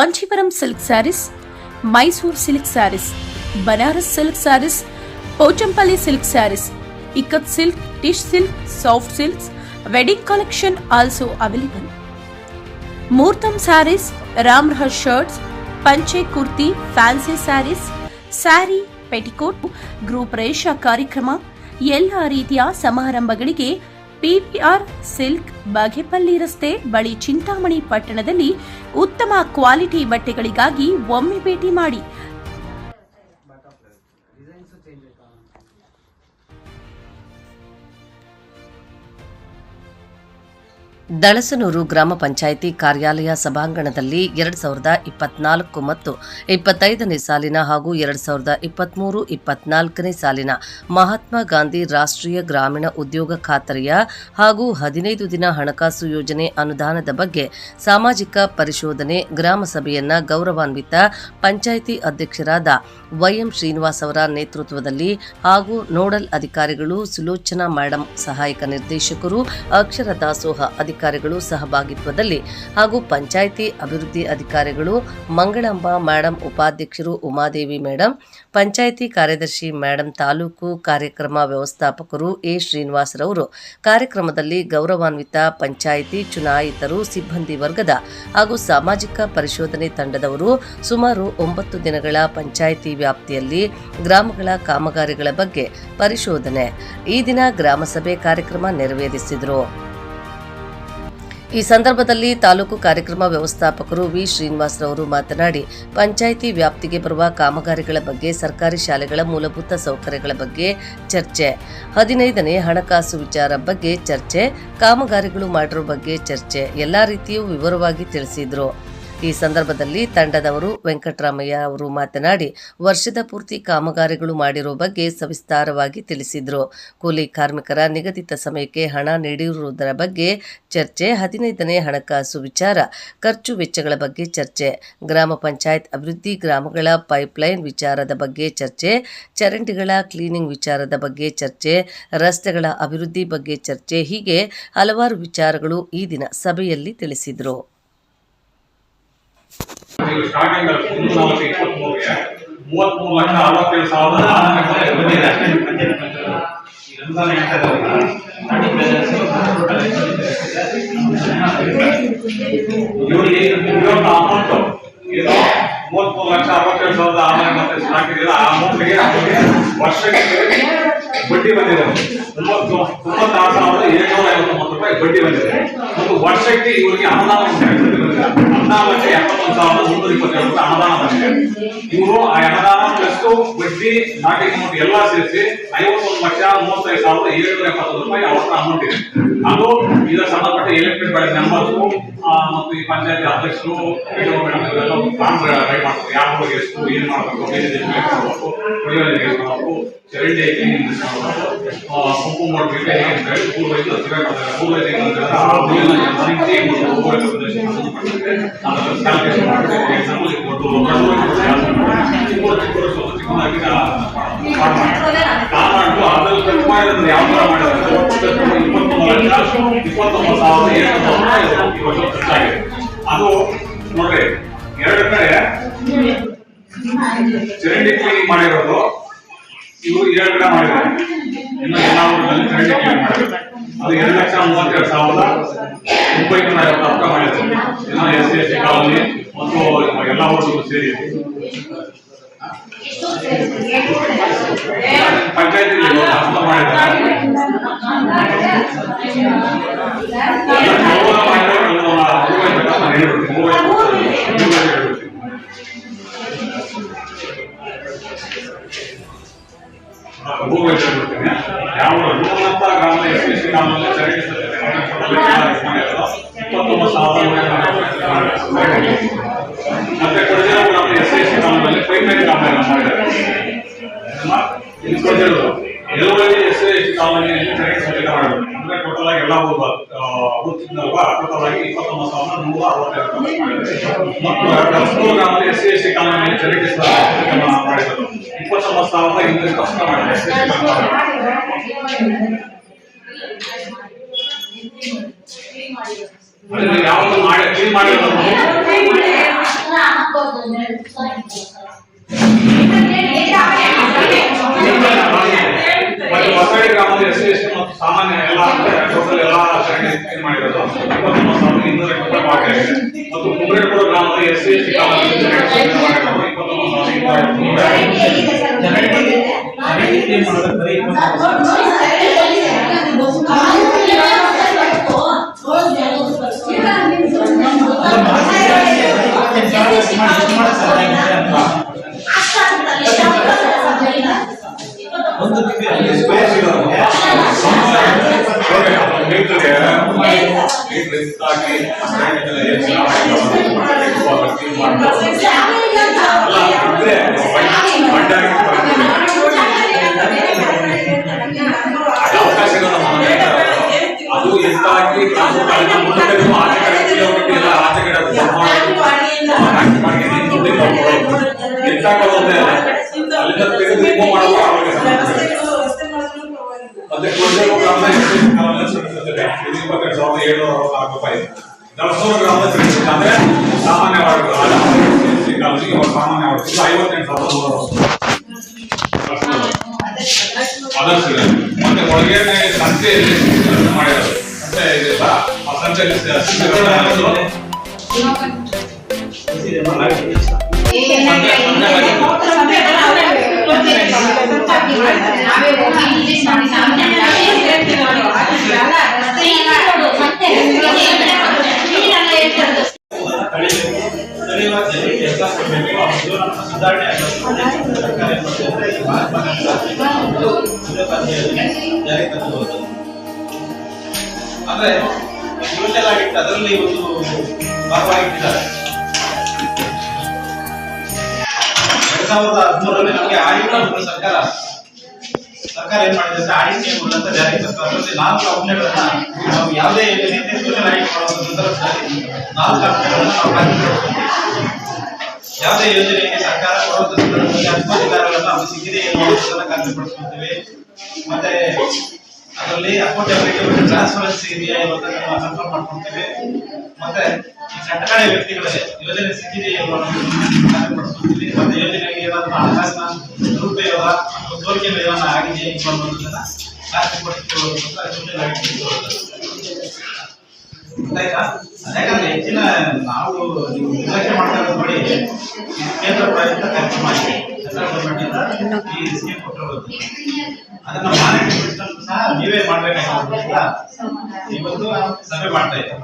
Kanjeevaram silk sarees, Mysuru silk sarees, Banaras silk sarees, Pochampally silk sarees, ikkat silk, tissue silk, soft silks, wedding collection also available. Muhurtam sarees, Ramrah shirts, panche kurti, fancy sarees, sari, petticoat, ಗೃಹ ಪ್ರವೇಶ ಕಾರ್ಯಕ್ರಮ, ಎಲ್ಲ ರೀತಿಯ ಸಮಾರಂಭಗಳಿಗೆ PVR silk, Bagepalli ರಸ್ತೆ ಬಳಿ ಚಿಂತಾಮಣಿ ಪಟ್ಟಣದಲ್ಲಿ ಉತ್ತಮ ಕ್ವಾಲಿಟಿ ಬಟ್ಟೆಗಳಿಗಾಗಿ ಒಮ್ಮೆ ಭೇಟಿ ಮಾಡಿ. ದಳಸನೂರು ಗ್ರಾಮ ಪಂಚಾಯಿತಿ ಕಾರ್ಯಾಲಯ ಸಭಾಂಗಣದಲ್ಲಿ 2024 ಮತ್ತು 25ನೇ ಸಾಲಿನ ಹಾಗೂ 2023-24ನೇ ಸಾಲಿನ ಮಹಾತ್ಮ ಗಾಂಧಿ ರಾಷ್ಟ್ರೀಯ ಗ್ರಾಮೀಣ ಉದ್ಯೋಗ ಖಾತರಿಯ ಹಾಗೂ 15 ದಿನ ಹಣಕಾಸು ಯೋಜನೆ ಅನುದಾನದ ಬಗ್ಗೆ ಸಾಮಾಜಿಕ ಪರಿಶೋಧನೆ ಗ್ರಾಮ ಸಭೆಯನ್ನ ಗೌರವಾನ್ವಿತ ಪಂಚಾಯಿತಿ ಅಧ್ಯಕ್ಷರಾದ ವೈಎಂ ಶ್ರೀನಿವಾಸ್ ಅವರ ನೇತೃತ್ವದಲ್ಲಿ ಹಾಗೂ ನೋಡಲ್ ಅಧಿಕಾರಿಗಳು ಸುಲೋಚನಾ ಮೇಡಂ, ಸಹಾಯಕ ನಿರ್ದೇಶಕರು, ಅಕ್ಷರ ದಾಸೋಹ ಅಧಿಕಾರಿಗಳು ಸಹಭಾಗಿತ್ವದಲ್ಲಿ ಹಾಗೂ ಪಂಚಾಯಿತಿ ಅಭಿವೃದ್ಧಿ ಅಧಿಕಾರಿಗಳು ಮಂಗಳಂಬ ಮೇಡಂ, ಉಪಾಧ್ಯಕ್ಷರು ಉಮಾದೇವಿ ಮೇಡಂ, ಪಂಚಾಯಿತಿ ಕಾರ್ಯದರ್ಶಿ ಮೇಡಂ, ತಾಲೂಕು ಕಾರ್ಯಕ್ರಮ ವ್ಯವಸ್ಥಾಪಕರು ಎ ಶ್ರೀನಿವಾಸ್ ರವರು ಕಾರ್ಯಕ್ರಮದಲ್ಲಿ ಗೌರವಾನ್ವಿತ ಪಂಚಾಯಿತಿ ಚುನಾಯಿತರು, ಸಿಬ್ಬಂದಿ ವರ್ಗದ ಹಾಗೂ ಸಾಮಾಜಿಕ ಪರಿಶೋಧನೆ ತಂಡದವರು ಸುಮಾರು 9 ದಿನಗಳ ಪಂಚಾಯಿತಿ ವ್ಯಾಪ್ತಿಯಲ್ಲಿ ಗ್ರಾಮಗಳ ಕಾಮಗಾರಿಗಳ ಬಗ್ಗೆ ಪರಿಶೋಧನೆ. ಈ ದಿನ ಗ್ರಾಮಸಭೆ ಕಾರ್ಯಕ್ರಮ ನೆರವೇರಿಸಿದರು. ಈ ಸಂದರ್ಭದಲ್ಲಿ ತಾಲೂಕು ಕಾರ್ಯಕ್ರಮ ವ್ಯವಸ್ಥಾಪಕರು ವಿ ಶ್ರೀನಿವಾಸ್ ರವರು ಮಾತನಾಡಿ, ಪಂಚಾಯಿತಿ ವ್ಯಾಪ್ತಿಗೆ ಬರುವ ಕಾಮಗಾರಿಗಳ ಬಗ್ಗೆ, ಸರ್ಕಾರಿ ಶಾಲೆಗಳ ಮೂಲಭೂತ ಸೌಕರ್ಯಗಳ ಬಗ್ಗೆ ಚರ್ಚೆ, 15ನೇ ಹಣಕಾಸು ವಿಚಾರ ಬಗ್ಗೆ ಚರ್ಚೆ, ಕಾಮಗಾರಿಗಳು ಮಾಡಿರೋ ಬಗ್ಗೆ ಚರ್ಚೆ, ಎಲ್ಲಾ ರೀತಿಯೂ ವಿವರವಾಗಿ ತಿಳಿಸಿದರು. ಈ ಸಂದರ್ಭದಲ್ಲಿ ತಂಡದವರು ವೆಂಕಟರಾಮಯ್ಯ ಅವರು ಮಾತನಾಡಿ, ವರ್ಷದ ಪೂರ್ತಿ ಕಾಮಗಾರಿಗಳು ಮಾಡಿರೋ ಬಗ್ಗೆ ಸವಿಸ್ತಾರವಾಗಿ ತಿಳಿಸಿದರು. ಕೂಲಿ ಕಾರ್ಮಿಕರ ನಿಗದಿತ ಸಮಯಕ್ಕೆ ಹಣ ನೀಡಿರುವುದರ ಬಗ್ಗೆ ಚರ್ಚೆ, 15ನೇ ಹಣಕಾಸು ವಿಚಾರ, ಖರ್ಚು ವೆಚ್ಚಗಳ ಬಗ್ಗೆ ಚರ್ಚೆ, ಗ್ರಾಮ ಪಂಚಾಯತ್ ಅಭಿವೃದ್ಧಿ, ಗ್ರಾಮಗಳ ಪೈಪ್ಲೈನ್ ವಿಚಾರದ ಬಗ್ಗೆ ಚರ್ಚೆ, ಚರಂಡಿಗಳ ಕ್ಲೀನಿಂಗ್ ವಿಚಾರದ ಬಗ್ಗೆ ಚರ್ಚೆ, ರಸ್ತೆಗಳ ಅಭಿವೃದ್ಧಿ ಬಗ್ಗೆ ಚರ್ಚೆ, ಹೀಗೆ ಹಲವಾರು ವಿಚಾರಗಳು ಈ ದಿನ ಸಭೆಯಲ್ಲಿ ತಿಳಿಸಿದರು. ಸ್ಟಾರ್ಟಿಂಗ್ 323ಗೆ 33,67,700 ಬಂದಿದೆ. ಇವರಿಗೆ ಇರುವಂತ ಅಮೌಂಟ್ ಏನು 33,67,700 ಸ್ಟಾಕ್ ಇದೆಯಲ್ಲ, ಆ ಅಮೌಂಟ್ಗೆ ವರ್ಷಕ್ಕೆ ಬಡ್ಡಿ ಬಂದಿದೆ. 96,759 ರೂಪಾಯಿ ಬಡ್ಡಿ ಬಂದಿದೆ. ಒಂದು ವರ್ಷಕ್ಕೆ ಇವರಿಗೆ ಅನುದಾನ 14,71,322 ರೂಪಾಯಿ ಅನುದಾನ ಬಂದಿದೆ. ಇವರು ಆ ಅನುದಾನ ಪ್ಲಸ್ ಬಡ್ಡಿ ನಾಟಿಂಗ್ ಅಮೌಂಟ್ ಎಲ್ಲ ಸೇರಿಸಿ 51,35,770 ರೂಪಾಯಿ ಅವರ ಅಮೌಂಟ್ ಇದೆ. ಅದು ಇದರ ಸಂಬಂಧಪಟ್ಟ ಎಲೆಕ್ಟೆಡ್ ಬಾಡಿ ಮೆಂಬರ್ಸ್ ಮತ್ತು ಈ ಪಂಚಾಯತ್ ಅಧ್ಯಕ್ಷರು ಪ್ಲಾನ್ ರೈಡ್ ಮಾಡ್ತಾರೆ. ಯಾವ ಎಷ್ಟು ಏನ್ ಮಾಡಬೇಕು, ಬೇರೆ ಮಾಡಬೇಕು, ಕುಡಿಯೋ ನೀರು ಮಾಡಬೇಕು, ಚರಂಡಿ ಕ್ಲೀನಿಂಗ್ ಕುಂಕುಮ ಮಾಡಬೇಕು, ಯಾವ ತರ ಮಾಡಿದ್ರೆ 29,770 ಖರ್ಚಾಗಿದೆ. ಅದು ನೋಡ್ರಿ, ಎರಡು ಕಡೆ ಚರಂಡಿ ಕ್ಲೀನಿಂಗ್ ಮಾಡಿರೋದು ಇವರು 7 ಕಡೆ ಮಾಡಿದ್ದಾರೆ. ಇನ್ನು ಎಲ್ಲ ಊರಿನಲ್ಲಿ ಚರಂಡಿ ಕ್ಲೀನಿಂಗ್ ಮಾಡಿದ್ದಾರೆ. ಅದು 2,32,950 ಮಾಡಿದ್ದಾರೆ. ಇನ್ನು SC ಕಾಲೋನಿ ಮತ್ತು ಎಲ್ಲ ಊರುಗಳು ಸೇರಿ ಪಂಚಾಯತಿ ಮಾಡಿದ್ದಾರೆ. ಯಾವ ಗುಣಮಟ್ಟ ಗ್ರಾಮ SC ಕಾಲೋನಿ ಚರಂಡಿ 29,000 ಮತ್ತೆ ಕೊಡಗಿನ SC ಕಾಲೋನಿಯಲ್ಲಿ ಪೈಪ್ಲೈನ್ ಕಾಮಗಾರಿ ಮಾಡಿದ್ದಾರೆ. ಎಲ್ಲವರಲ್ಲಿ SC ಕಾಲೋನಿಯಲ್ಲಿ ಚರಂಡಿ ಸ್ವಚ್ಛತೆ ಮಾಡಬೇಕು. ಅಂದ್ರೆ ಟೋಟಲ್ ಆಗಿ ಎಲ್ಲ ಬೂತ್ನಲ್ವಾ, ಟೋಟಲ್ ಆಗಿ 29,162 ಮತ್ತು ಕಸ್ತೂರು ಗ್ರಾಮದಲ್ಲಿ SC ಕಾಲೋನಿಯಲ್ಲಿ ಚರಂಡಿ ಸ್ವಚ್ಛತೆ ಮಾಡಿದ್ದಾರೆ. 29,000 ಕಷ್ಟ ಮಾಡಿದ್ದಾರೆ. ಯಾವುದು ಮಾಡಿ ಕ್ಲೀನ್ ಮಾಡಿರೋದು ಮತ್ತೆ ಹೊಸಳ್ಳಿ ಗ್ರಾಮದ SC ಮತ್ತು ಸಾಮಾನ್ಯ ಎಲ್ಲ ಟೋಟಲ್ ಎಲ್ಲ ಇದು ಮಾಡಿರೋದು 21,200 ಪಾವತಿ ಆಗಿದೆ. ಮತ್ತು ಕುಂಬ್ರೇಪುರ ಗ್ರಾಮದ SC ಕಾಲದಲ್ಲಿ ಅದು ಎಷ್ಟಾಗಿ ಅಲ್ಲಿಂದ ತೆಗೆದು ರಿಮೂವ್ ಮಾಡೋದು ಮತ್ತೆ 22,764 ರೂಪಾಯಿ. ದಳಸೂರು ಗ್ರಾಮದ ಅಂದ್ರೆ ಸಾಮಾನ್ಯ ವಾರ್ಡ್ಗಳು ಸಾಮಾನ್ಯ ವಾರ್ಡ್ 58,000 ಮತ್ತೆ ಒಳಗೇನೆ ಸಂತೆಯಲ್ಲಿ ಮಾಡಿರೋದು ಸಂತೆ ಇದೆಯಲ್ಲ ಆ ಸಂತೆಯಲ್ಲಿ ಅಂದ್ರೆ ಯೋಜನೆ ಆಗಿತ್ತು ಅದರಲ್ಲಿ ಒಂದು ಭಾಗವಾಗಿದ್ದಾರೆ. 2013ರಲ್ಲಿ ನಮಗೆ ಆಡಿಟ್ ಸರ್ಕಾರ ಏನ್ ಮಾಡಿದೆ ಅಂದ್ರೆ ಆಡಿಟ್ ನಿಯಮಗಳು ಅಂತ ಜಾರಿ ತಂತು. ಅದರಲ್ಲಿ 4 ಆಜ್ಞೆಗಳನ್ನ ನಾವು ಯಾವುದೇ ರೀತಿಯ ಯೋಜನೆ ಆಡಿಟ್ ಮಾಡುವ ಸಂದರ್ಭದಲ್ಲಿ 4 ಆಜ್ಞೆಗಳನ್ನ ನಾವು ಹಾಕಿಕೊಳ್ತೀವಿ. ಯಾವುದೇ ಯೋಜನೆಗೆ ಸರ್ಕಾರ ಕೊಡುವ ಸಂದರ್ಭದಲ್ಲಿ ಅಧಿಕಾರಿಗಳನ್ನ ಅದು ಸಿಕ್ಕಿದೆ ಎನ್ನುವುದನ್ನು ಖಾತ್ರಿಪಡಿಸುತ್ತೇವೆ. ಮತ್ತೆ ಅದರಲ್ಲಿ ಅಕೌಂಟಬಿಲಿಟಿ ಮತ್ತು ಟ್ರಾನ್ಸ್ಪರೆನ್ಸಿ ಇದೆಯಾ ಎಂಬುದನ್ನು ನಾವು ಕನ್ಫರ್ಮ್ ಮಾಡ್ಕೊಳ್ತೇವೆ. ಮತ್ತೆ ಈ ಕಟ್ಟಕಡೆ ವ್ಯಕ್ತಿಗಳಿಗೆ ಯೋಜನೆ ಸಿಕ್ಕಿದೆ ಎಂಬುದನ್ನು ಖಾತ್ರಿಪಡಿಸುತ್ತೀವಿ. ಮತ್ತೆ ಯೋಜನೆಗೆ ಏನಾದರೂ ಹಣಕಾಸಿನ ದುರುಪಯೋಗ ಅಥವಾ ಸೋರಿಕೆಗಳು ಏನಾದರೂ ಆಗಿದೆ ಎಂಬುದನ್ನು ಖಾತ್ರಿಪಡಿಸಿಕೊಳ್ಳುವುದಕ್ಕೋಸ್ಕರ ಯೋಜನೆ ಆಯ್ತಾ. ಯಾಕಂದ್ರೆ ಹೆಚ್ಚಿನ ನಾವು ನಿರ್ಲಕ್ಷ್ಯ ಮಾಡ್ತಾ ಇರೋದು ನೋಡಿ, ಕೇಂದ್ರ ಪ್ರಾಯೋಜಿತ ಕಾರ್ಯಕ್ರಮ ಆಗಿದೆ. ಸೆಂಟ್ರಲ್ ಗವರ್ಮೆಂಟ್ ಇಂದ ಈ ಸ್ಕೀಮ್ ಕೊಟ್ಟಿರೋದು ಅದನ್ನ ಮಾನಿಟರಿಂಗ್ ಸಿಸ್ಟಮ್ ಸಹ ನೀವೇ ಮಾಡ್ಬೇಕಾಗಿರೋದ್ರಿಂದ ಇವತ್ತು ಸಭೆ ಮಾಡ್ತಾ ಇದ್ದೀವಿ.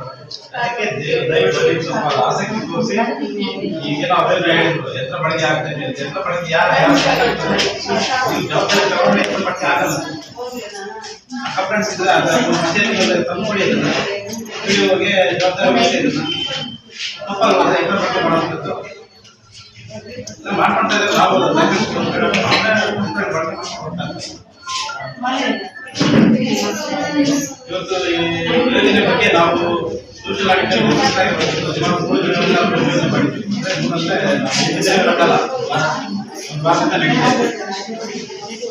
ಅದಕ್ಕೆ ದಯವಿಟ್ಟು ನೀವು ಸ್ವಲ್ಪ ಆಸಕ್ತಿ ತೋರಿಸಿ. ಈಗ ನಾವು ಅವೆಲ್ಲ ಹೇಳಿದ್ರು ಯಂತ್ರ ಬಳಕೆ ಆಗ್ತಾ ಇದೆ. ಯಂತ್ರ ಬಳಕೆ ಯಾರು ಜವಾಬ್ದಾರಿ ತಗೊಂಡು ಯಂತ್ರ ಬಳಕೆ ಆಗಲ್ಲ. ಕಂಪ್ಲೇಂಟ್ಸ್ ಇದ್ರೆ ಅದರ ತಂದುಕೊಡಿ. ಇಲ್ಲಿವರೆಗೆ ಜವಾಬ್ದಾರಿ ವಹಿಸಿದ್ರು ತಪ್ಪಲ್ವ ಯಂತ್ರ ಬಳಕೆ ಮಾಡೋದು ಮಾಡ್ಕೊಳ್ತಾ ಇದ್ರೆ ನಾವು ಇವತ್ತು ಯೋಜನೆ ಬಗ್ಗೆ ನಾವು ಸೋಷಿಯಲ್ ಆಡಿಟ್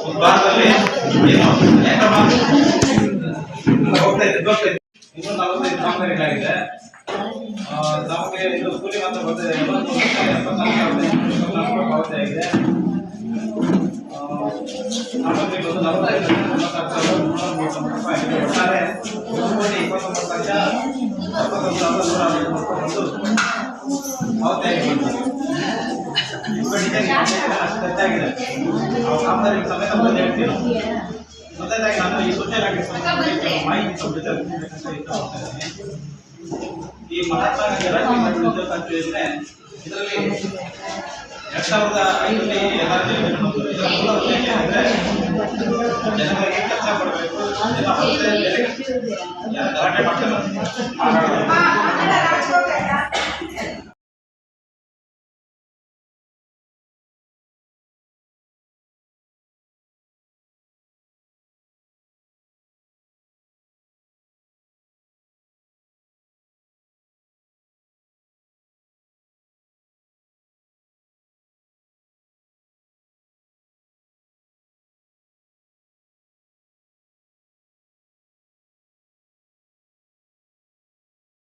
ಒಂದು ಭಾಗದಲ್ಲಿ ಏನು ಹೋಗ್ತಾ ಇದೆ. ಇನ್ನೂ 45 ಕಾಮಗಾರಿಗಳಾಗಿದೆ. ನಮಗೆ ಇದು ಕೂಲಿ ಮಾತ್ರ ಬರ್ತಿದೆ. 74,000 ಪಾವತಿ ಆಗಿದೆ. ಒಟ್ಟಾರೆ 1,29,79,151 ಪಾವತಿ ಆಗಿದೆ. ಖರ್ಚಾಗಿದೆ. ನಾವು ಕಾಮಗಾರಿ ಸಮೇತ ಬಂದು ಹೇಳ್ತೀವಿ. ಮೊದಲಾಗಿ ನಾನು ಈ ಸೋಷಿಯಲ್ ಆಡಿಟ್ ಮಾಹಿತಿ ಈ ಮಹಾತ್ಮ ಗಾಂಧಿ ರಾಷ್ಟ್ರೀಯ ಉದ್ಯೋಗ ಖಾತ್ರಿ ಯೋಜನೆ ಇದರಲ್ಲಿ 2005ರಲ್ಲಿ ಎಲ್ಲರೂ ಇದರ ಮೂಲ ಉದ್ದೇಶ ಅಂದರೆ ಜನರಿಗೆ ಕೆಲಸ ಕೊಡಬೇಕು, ಜನ ಯಾರು ಗಲಾಟೆ ಮಾಡ್ತಾರೆ